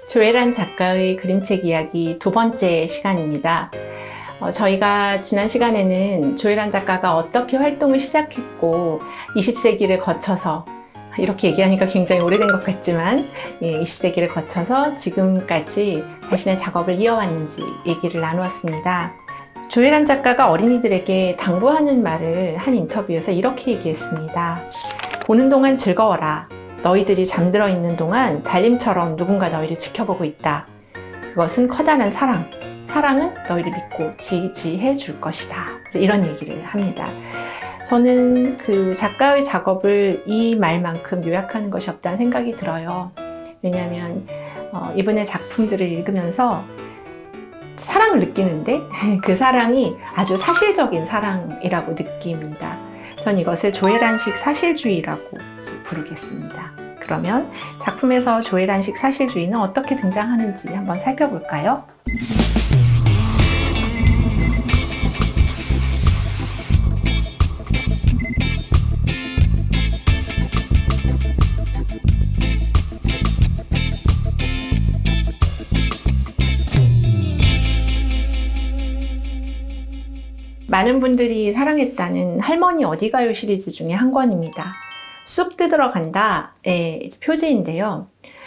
조혜란 작가의 그림책 이야기 두 번째 시간입니다. 저희가 지난 시간에는 조혜란 작가가 어떻게 활동을 시작했고 20세기를 거쳐서, 이렇게 얘기하니까 굉장히 오래된 것 같지만 20세기를 거쳐서 지금까지 자신의 작업을 이어왔는지 얘기를 나누었습니다. 조혜란 작가가 어린이들에게 당부하는 말을 한 인터뷰에서 이렇게 얘기했습니다. 보는 동안 즐거워라. 너희들이 잠들어 있는 동안 달님처럼 누군가 너희를 지켜보고 있다. 그것은 커다란 사랑. 사랑은 너희를 믿고 지지해 줄 것이다. 이런 얘기를 합니다. 저는 그 작가의 작업을 이 말만큼 요약하는 것이 없다는 생각이 들어요. 왜냐하면 이분의 작품들을 읽으면서 사랑을 느끼는데 그 사랑이 아주 사실적인 사랑이라고 느낍니다. 전 이것을 조혜란식 사실주의라고 부르겠습니다. 그러면 작품에서 조혜란식 사실주의는 어떻게 등장하는지 한번 살펴볼까요? 많은 분들이 사랑했다는 할머니 어디가요 시리즈 중에 한 권입니다. 쑥 뜯으러 간다의 표제인데요.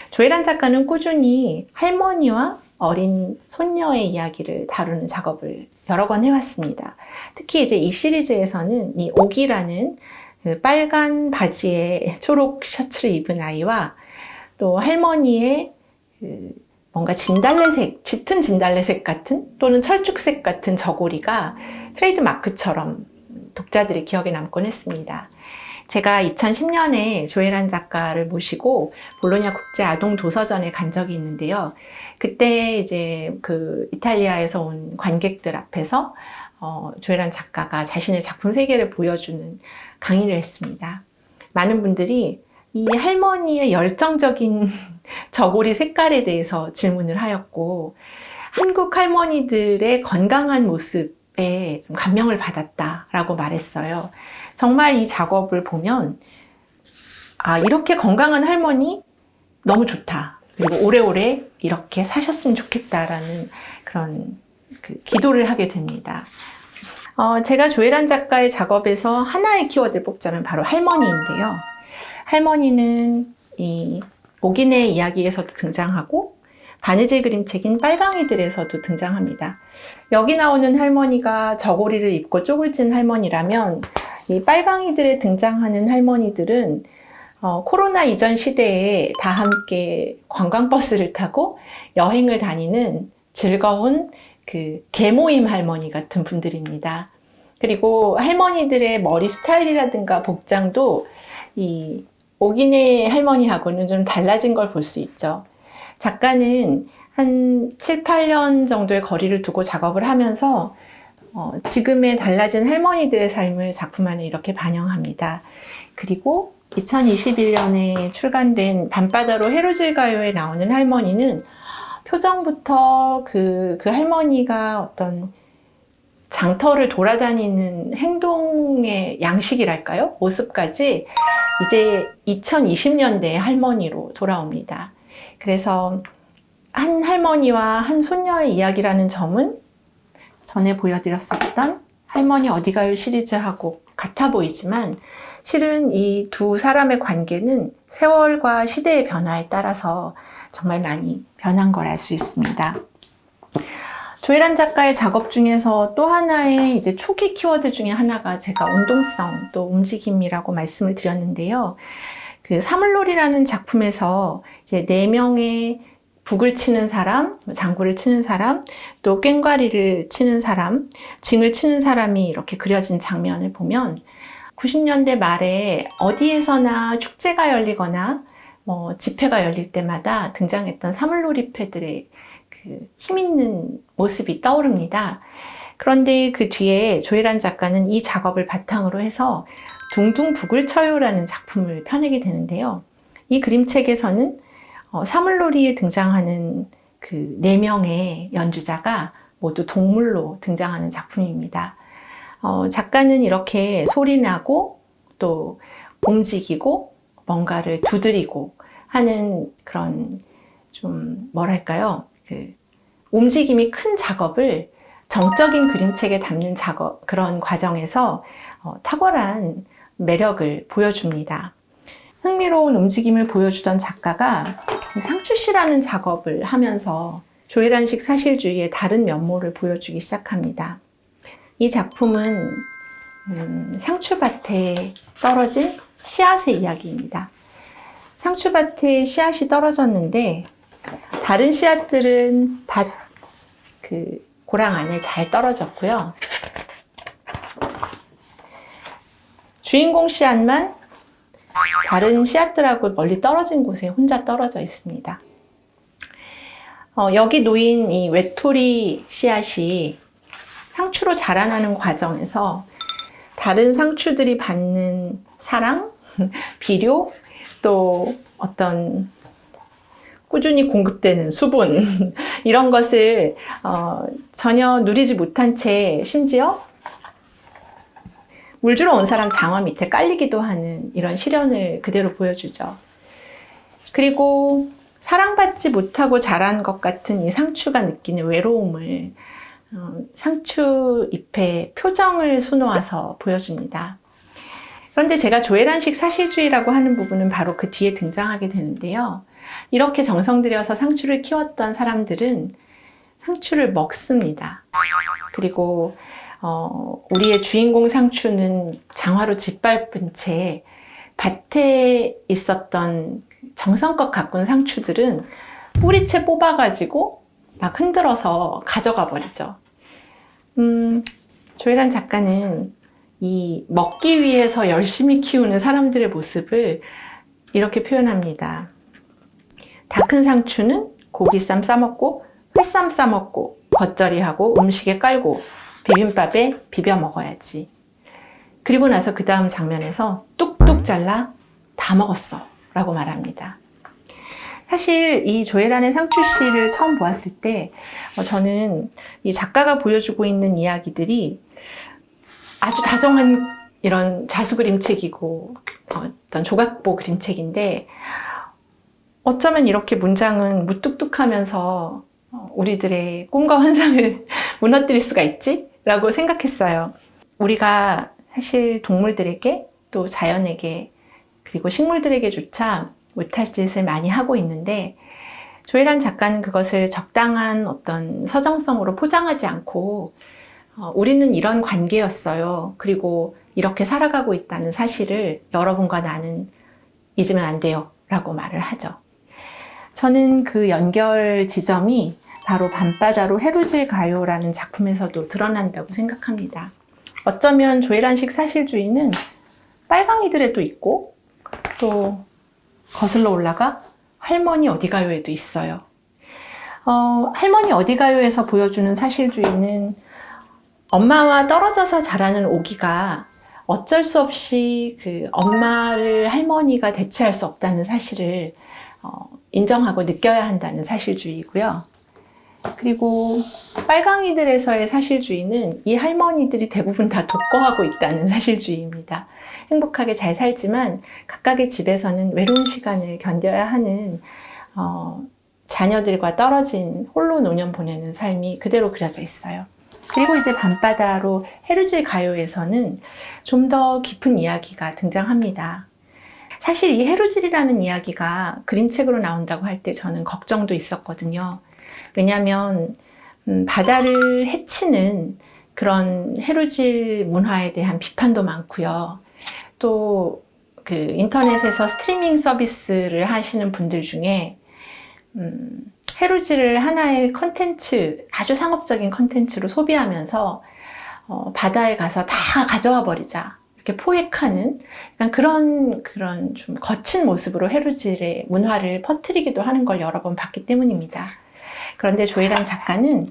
조혜란 작가는 꾸준히 할머니와 어린 손녀의 이야기를 다루는 작업을 여러 번 해왔습니다. 특히 이제 이 시리즈에서는 이 옥이라는 그 빨간 바지에 초록 셔츠를 입은 아이와 또 할머니의 뭔가 진달래색, 짙은 진달래색 같은 또는 철쭉색 같은 저고리가 트레이드 마크처럼 독자들의 기억에 남곤 했습니다. 제가 2010년에 조혜란 작가를 모시고 볼로냐 국제 아동 도서전에 간 적이 있는데요. 그때 이제 그 이탈리아에서 온 관객들 앞에서 조혜란 작가가 자신의 작품 세계를 보여주는 강의를 했습니다. 많은 분들이 이 할머니의 열정적인 저고리 색깔에 대해서 질문을 하였고, 한국 할머니들의 건강한 모습에 좀 감명을 받았다라고 말했어요. 정말 이 작업을 보면 이렇게 건강한 할머니 너무 좋다. 그리고 오래오래 이렇게 사셨으면 좋겠다라는 그런 기도를 하게 됩니다. 제가 조혜란 작가의 작업에서 하나의 키워드를 뽑자면 바로 할머니인데요. 할머니는 이 옥인의 이야기에서도 등장하고 바느질 그림책인 빨강이들에서도 등장합니다. 여기 나오는 할머니가 저고리를 입고 쪽을 찐 할머니라면 이 빨강이들에 등장하는 할머니들은 코로나 이전 시대에 다 함께 관광버스를 타고 여행을 다니는 즐거운 그 개모임 할머니 같은 분들입니다. 그리고 할머니들의 머리 스타일이라든가 복장도 이 옥인의 할머니하고는 좀 달라진 걸 볼 수 있죠. 작가는 한 7, 8년 정도의 거리를 두고 작업을 하면서 지금의 달라진 할머니들의 삶을 작품 안에 이렇게 반영합니다. 그리고 2021년에 출간된 밤바다로 해루질가요에 나오는 할머니는 표정부터 그 할머니가 어떤 장터를 돌아다니는 행동의 양식이랄까요? 모습까지 이제 2020년대의 할머니로 돌아옵니다. 그래서 한 할머니와 한 손녀의 이야기라는 점은 전에 보여드렸었던 할머니 어디가요 시리즈하고 같아 보이지만 실은 이 두 사람의 관계는 세월과 시대의 변화에 따라서 정말 많이 변한 걸 알 수 있습니다. 조혜란 작가의 작업 중에서 또 하나의 이제 초기 키워드 중에 하나가 제가 운동성 또 움직임이라고 말씀을 드렸는데요. 그 사물놀이라는 작품에서 이제 4명의 북을 치는 사람, 장구를 치는 사람, 또 꽹과리를 치는 사람, 징을 치는 사람이 이렇게 그려진 장면을 보면 90년대 말에 어디에서나 축제가 열리거나 집회가 열릴 때마다 등장했던 사물놀이패들의 그 힘있는 모습이 떠오릅니다. 그런데 그 뒤에 조혜란 작가는 이 작업을 바탕으로 해서 둥둥 북을 쳐요라는 작품을 펴내게 되는데요. 이 그림책에서는 사물놀이에 등장하는 그 4명의 연주자가 모두 동물로 등장하는 작품입니다. 작가는 이렇게 소리나고 또 움직이고 뭔가를 두드리고 하는 그런 좀 뭐랄까요? 그 움직임이 큰 작업을 정적인 그림책에 담는 작업, 그런 과정에서 탁월한 매력을 보여줍니다. 흥미로운 움직임을 보여주던 작가가 상추씨라는 작업을 하면서 조혜란식 사실주의의 다른 면모를 보여주기 시작합니다. 이 작품은 상추밭에 떨어진 씨앗의 이야기입니다. 상추밭에 씨앗이 떨어졌는데 다른 씨앗들은 밭 고랑 안에 잘 떨어졌고요. 주인공 씨앗만 다른 씨앗들하고 멀리 떨어진 곳에 혼자 떨어져 있습니다. 여기 놓인 이 외톨이 씨앗이 상추로 자라나는 과정에서 다른 상추들이 받는 사랑, 비료, 또 어떤 꾸준히 공급되는 수분 이런 것을 전혀 누리지 못한 채 심지어 물 주러 온 사람 장화 밑에 깔리기도 하는 이런 시련을 그대로 보여주죠. 그리고 사랑받지 못하고 자란 것 같은 이 상추가 느끼는 외로움을 상추 잎의 표정을 수놓아서 보여줍니다. 그런데 제가 조혜란식 사실주의라고 하는 부분은 바로 그 뒤에 등장하게 되는데요. 이렇게 정성 들여서 상추를 키웠던 사람들은 상추를 먹습니다. 그리고 우리의 주인공 상추는 장화로 짓밟은 채 밭에 있었던 정성껏 가꾼 상추들은 뿌리채 뽑아가지고 막 흔들어서 가져가 버리죠. 조혜란 작가는 이 먹기 위해서 열심히 키우는 사람들의 모습을 이렇게 표현합니다. 다 큰 상추는 고기쌈 싸먹고 회쌈 싸먹고 겉절이하고 음식에 깔고 비빔밥에 비벼 먹어야지. 그리고 나서 그 다음 장면에서 뚝뚝 잘라 다 먹었어 라고 말합니다. 사실 이 조혜란의 상추씨를 처음 보았을 때 저는 이 작가가 보여주고 있는 이야기들이 아주 다정한 이런 자수 그림책이고 어떤 조각보 그림책인데 어쩌면 이렇게 문장은 무뚝뚝하면서 우리들의 꿈과 환상을 무너뜨릴 수가 있지? 라고 생각했어요. 우리가 사실 동물들에게 또 자연에게 그리고 식물들에게조차 못할 짓을 많이 하고 있는데 조혜란 작가는 그것을 적당한 어떤 서정성으로 포장하지 않고 우리는 이런 관계였어요. 그리고 이렇게 살아가고 있다는 사실을 여러분과 나는 잊으면 안 돼요. 라고 말을 하죠. 저는 그 연결 지점이 바로 밤바다로 해루질 가요라는 작품에서도 드러난다고 생각합니다. 어쩌면 조혜란식 사실주의는 빨강이들에도 있고 또 거슬러 올라가 할머니 어디 가요에도 있어요. 할머니 어디 가요에서 보여주는 사실주의는 엄마와 떨어져서 자라는 오기가 어쩔 수 없이 그 엄마를 할머니가 대체할 수 없다는 사실을 인정하고 느껴야 한다는 사실주의고요. 그리고 빨강이들에서의 사실주의는 이 할머니들이 대부분 다 독거하고 있다는 사실주의입니다. 행복하게 잘 살지만 각각의 집에서는 외로운 시간을 견뎌야 하는 자녀들과 떨어진 홀로 노년 보내는 삶이 그대로 그려져 있어요. 그리고 이제 밤바다로 해루질 가요에서는 좀 더 깊은 이야기가 등장합니다. 사실 이 해루질이라는 이야기가 그림책으로 나온다고 할 때 저는 걱정도 있었거든요. 왜냐하면 바다를 해치는 그런 해루질 문화에 대한 비판도 많고요. 또 그 인터넷에서 스트리밍 서비스를 하시는 분들 중에 해루질을 하나의 컨텐츠, 아주 상업적인 컨텐츠로 소비하면서 바다에 가서 다 가져와 버리자 이렇게 포획하는 그런 좀 거친 모습으로 해루질의 문화를 퍼뜨리기도 하는 걸 여러 번 봤기 때문입니다. 그런데 조혜란 작가는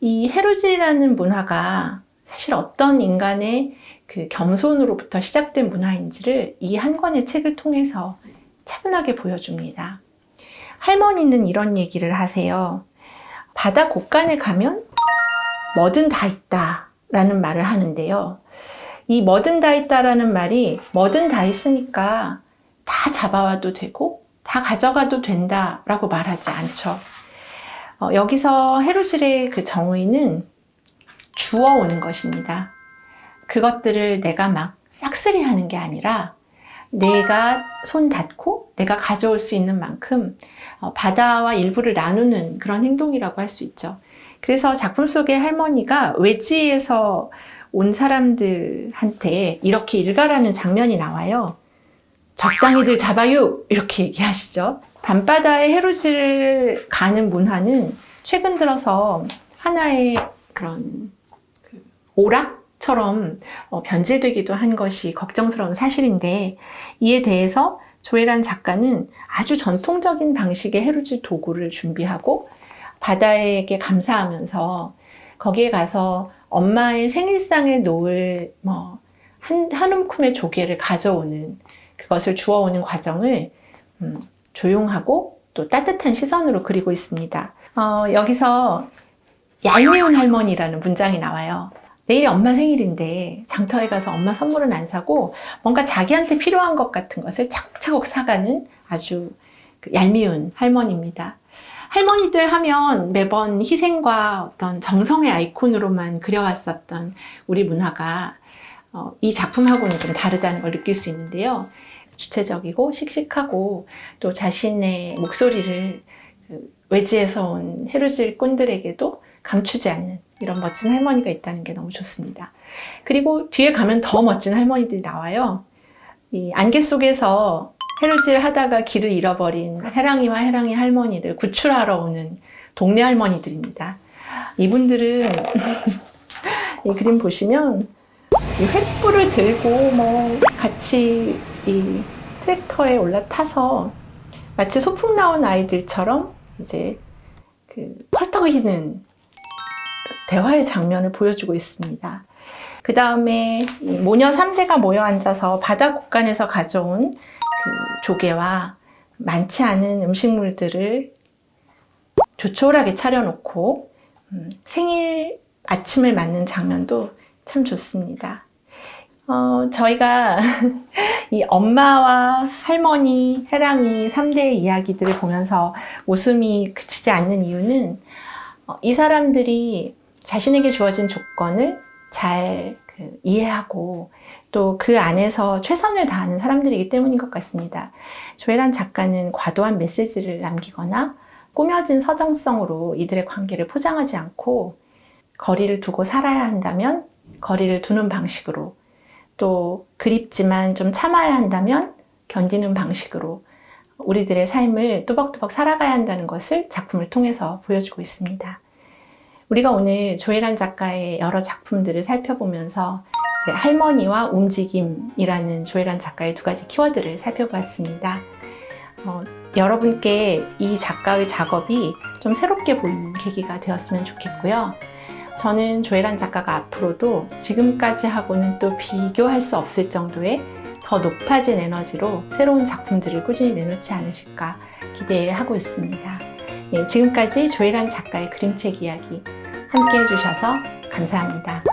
이 해루질이라는 문화가 사실 어떤 인간의 그 겸손으로부터 시작된 문화인지를 이 한 권의 책을 통해서 차분하게 보여줍니다. 할머니는 이런 얘기를 하세요. 바다 곳간에 가면 뭐든 다 있다. 라는 말을 하는데요. 이 뭐든 다 있다라는 말이 뭐든 다 있으니까 다 잡아와도 되고 다 가져가도 된다라고 말하지 않죠. 여기서 해루질의 그 정의는 주워오는 것입니다. 그것들을 내가 막 싹쓸이 하는 게 아니라 내가 손 닿고 내가 가져올 수 있는 만큼 바다와 일부를 나누는 그런 행동이라고 할 수 있죠. 그래서 작품 속의 할머니가 외지에서 온 사람들한테 이렇게 일가라는 장면이 나와요. 적당히들 잡아요! 이렇게 얘기하시죠. 밤바다에 해루질 가는 문화는 최근 들어서 하나의 그런 오락처럼 변질되기도 한 것이 걱정스러운 사실인데, 이에 대해서 조혜란 작가는 아주 전통적인 방식의 해루질 도구를 준비하고 바다에게 감사하면서 거기에 가서 엄마의 생일상에 놓을 한 움큼의 조개를 가져오는, 그것을 주워오는 과정을 조용하고 또 따뜻한 시선으로 그리고 있습니다. 여기서 얄미운 할머니라는 문장이 나와요. 내일이 엄마 생일인데 장터에 가서 엄마 선물은 안 사고 뭔가 자기한테 필요한 것 같은 것을 차곡차곡 사가는 아주 얄미운 할머니입니다. 할머니들 하면 매번 희생과 어떤 정성의 아이콘으로만 그려왔었던 우리 문화가 이 작품하고는 좀 다르다는 걸 느낄 수 있는데요. 주체적이고 씩씩하고 또 자신의 목소리를 외지에서 온 해루질 꾼들에게도 감추지 않는 이런 멋진 할머니가 있다는 게 너무 좋습니다. 그리고 뒤에 가면 더 멋진 할머니들이 나와요. 이 안개 속에서 해루질 하다가 길을 잃어버린 해랑이와 해랑이 할머니를 구출하러 오는 동네 할머니들입니다. 이분들은 이 그림 보시면 이 횃불을 들고 같이 이 트랙터에 올라타서 마치 소풍 나온 아이들처럼 이제 펄떡이는 대화의 장면을 보여주고 있습니다. 그 다음에 모녀 3대가 모여 앉아서 바다 곳간에서 가져온 조개와 많지 않은 음식물들을 조촐하게 차려놓고 생일 아침을 맞는 장면도 참 좋습니다. 저희가 이 엄마와 할머니, 해랑이 3대의 이야기들을 보면서 웃음이 그치지 않는 이유는 이 사람들이 자신에게 주어진 조건을 잘 이해하고 또 그 안에서 최선을 다하는 사람들이기 때문인 것 같습니다. 조혜란 작가는 과도한 메시지를 남기거나 꾸며진 서정성으로 이들의 관계를 포장하지 않고 거리를 두고 살아야 한다면 거리를 두는 방식으로, 또 그립지만 좀 참아야 한다면 견디는 방식으로 우리들의 삶을 뚜벅뚜벅 살아가야 한다는 것을 작품을 통해서 보여주고 있습니다. 우리가 오늘 조혜란 작가의 여러 작품들을 살펴보면서 이제 할머니와 움직임이라는 조혜란 작가의 두 가지 키워드를 살펴봤습니다. 여러분께 이 작가의 작업이 좀 새롭게 보이는 계기가 되었으면 좋겠고요. 저는 조혜란 작가가 앞으로도 지금까지 하고는 또 비교할 수 없을 정도의 더 높아진 에너지로 새로운 작품들을 꾸준히 내놓지 않으실까 기대하고 있습니다. 네, 지금까지 조혜란 작가의 그림책 이야기 함께 해주셔서 감사합니다.